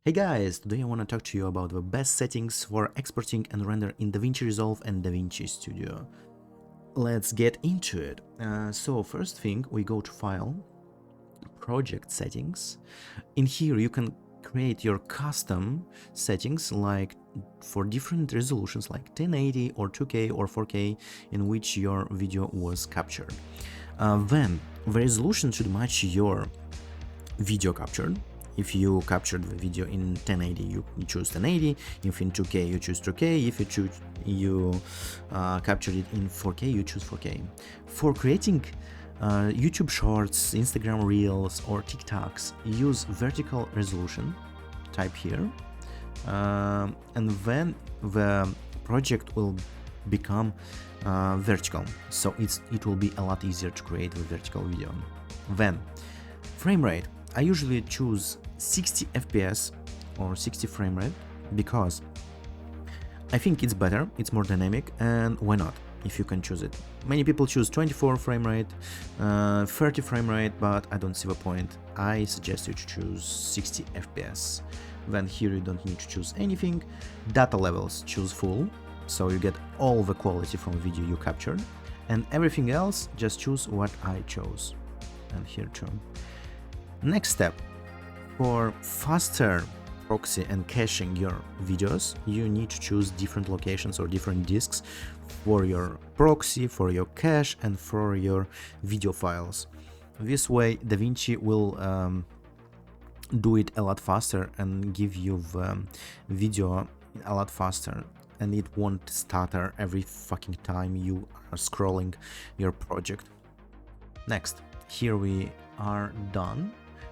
Hey guys, today I want to talk to you about the best settings for exporting and render in DaVinci Resolve and DaVinci Studio. Let's get into it. So first thing, we go to File, Project Settings. In here you can create your custom settings like for different resolutions like 1080 or 2K or 4K in which your video was captured. Then the resolution should match your video captured. If you captured the video in 1080, you choose 1080. If in 2K, you choose 2K. If you captured it in 4K, you choose 4K. For creating YouTube Shorts, Instagram Reels, or TikToks, use vertical resolution. Type here, and then the project will become vertical. So it will be a lot easier to create the vertical video. Then frame rate. I usually choose 60 FPS or 60 frame rate because I think it's better, it's more dynamic, and why not if you can choose it. Many people choose 24 frame rate, 30 frame rate, but I don't see the point. I suggest you to choose 60 FPS. Then here you don't need to choose anything. Data levels, choose full, so you get all the quality from video you captured, and everything else just choose what I chose, and here too. Next step, for faster proxy and caching your videos, you need to choose different locations or different disks for your proxy, for your cache, and for your video files. This way DaVinci will do it a lot faster and give you the video a lot faster, and it won't stutter every fucking time you are scrolling your project. Next, here we are done.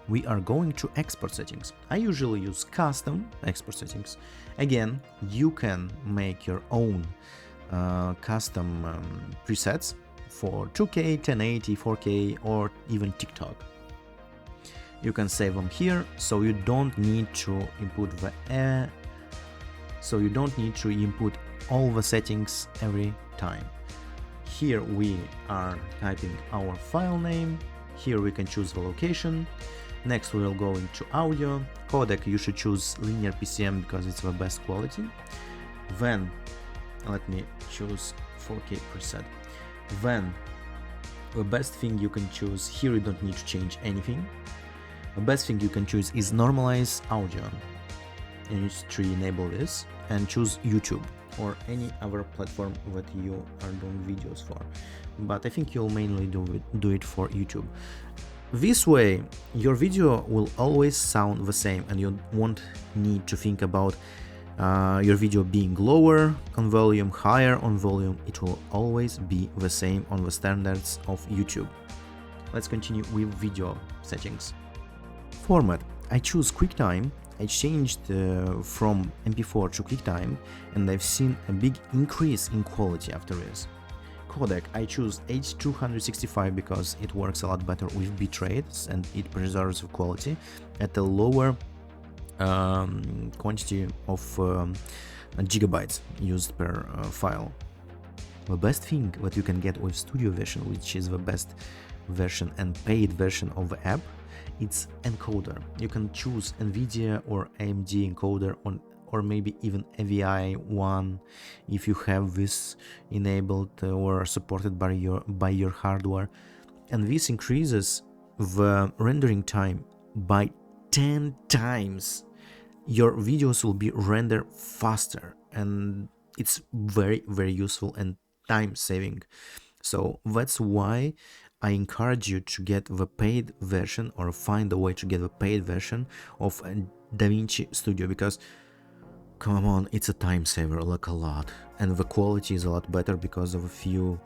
We are going to export settings. I usually use custom export settings. Again, you can make your own custom presets for 2K, 1080, 4K, or even TikTok. You can save them here, so you don't need to input all the settings every time. Here we are typing our file name. Here we can choose the location. Next we will go into audio. Codec, you should choose linear PCM because it's the best quality. Then let me choose 4K preset. Then the best thing you can choose, here you don't need to change anything. The best thing you can choose is normalize audio. You need to enable this and choose YouTube or any other platform that you are doing videos for, but I think you'll mainly do it for YouTube. This way your video will always sound the same and you won't need to think about your video being lower on volume, higher on volume. It will always be the same on the standards of YouTube. Let's continue with video settings. Format, I choose QuickTime. I changed from MP4 to QuickTime, and I've seen a big increase in quality after this. Codec, I choose H265 because it works a lot better with bitrates and it preserves the quality at a lower quantity of gigabytes used per file. The best thing that you can get with Studio version, which is the best version and paid version of the app, it's encoder. You can choose NVIDIA or AMD encoder or maybe even AVI one if you have this enabled or supported by your hardware, and this increases the rendering time by 10 times. Your videos will be rendered faster, and it's very useful and time saving. So that's why I encourage you to get the paid version or find a way to get the paid version of DaVinci Studio, because come on, it's a time saver, like a lot, and the quality is a lot better because of a few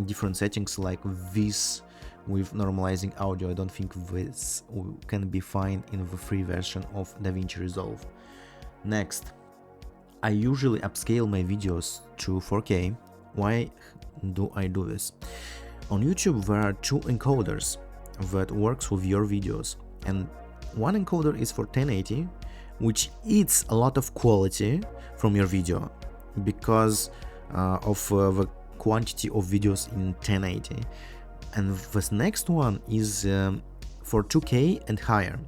different settings like this with normalizing audio. I don't think this can be found in the free version of DaVinci Resolve. Next, I usually upscale my videos to 4K. Why do I do this? On YouTube there are two encoders that works with your videos, and one encoder is for 1080, which eats a lot of quality from your video because of the quantity of videos in 1080, and this next one is for 2K and higher.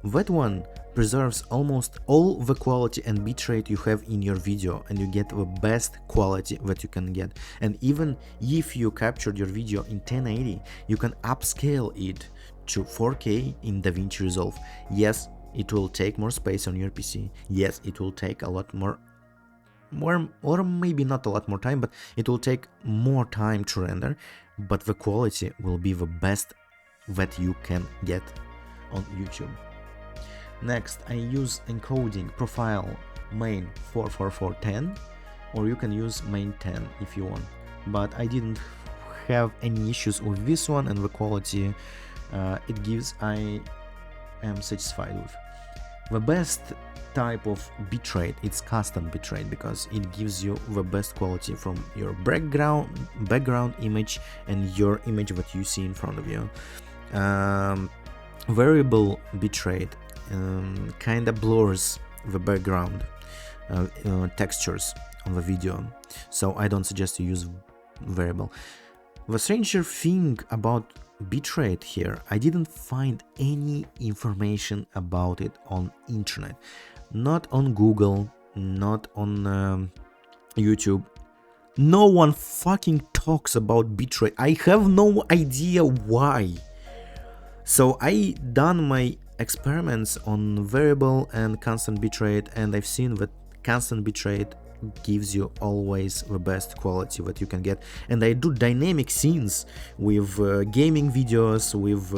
That one preserves almost all the quality and bitrate you have in your video, and you get the best quality that you can get. And even if you captured your video in 1080, you can upscale it to 4K in DaVinci Resolve. Yes, it will take more space on your PC. Yes, it will take a lot more, or maybe not a lot more time, but it will take more time to render, but the quality will be the best that you can get on YouTube. Next, I use encoding profile main 44410, or you can use main 10 if you want, but I didn't have any issues with this one, and the quality it gives I am satisfied with. The best type of bitrate, it's custom bitrate, because it gives you the best quality from your background image and your image that you see in front of you. Variable bitrate kind of blurs the background textures on the video, so I don't suggest you use variable. The stranger thing about bitrate here, I didn't find any information about it on internet, not on Google, not on YouTube. No one fucking talks about bitrate. I have no idea why. So I done my experiments on variable and constant bitrate, and I've seen that constant bitrate gives you always the best quality that you can get. And I do dynamic scenes with gaming videos, with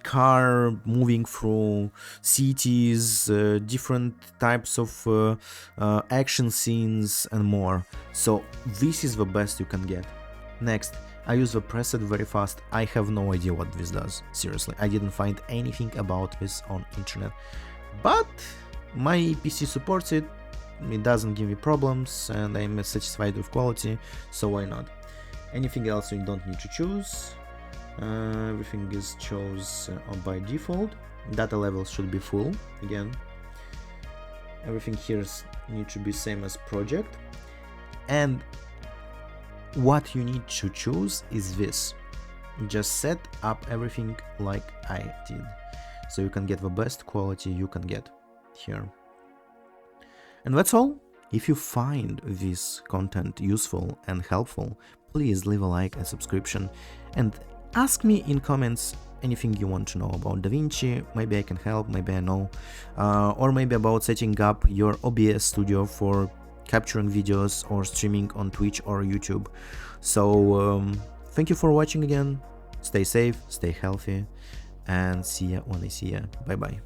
car moving through cities, different types of action scenes and more. So this is the best you can get. Next, I use the preset very fast. I have no idea what this does. Seriously, I didn't find anything about this on internet, but my PC supports it. It doesn't give me problems, and I'm satisfied with quality, so why not? Anything else you don't need to choose. Everything is chosen by default. Data levels should be full again. Everything here needs to be same as project, and what you need to choose is this. Just set up everything like I did, so you can get the best quality you can get here. And that's all. If you find this content useful and helpful, please leave a like and subscription, and ask me in comments anything you want to know about DaVinci. Maybe I can help, maybe I know, or maybe about setting up your OBS studio for capturing videos or streaming on Twitch or YouTube. So thank you for watching again. Stay safe, stay healthy, and see ya when I see ya. Bye bye.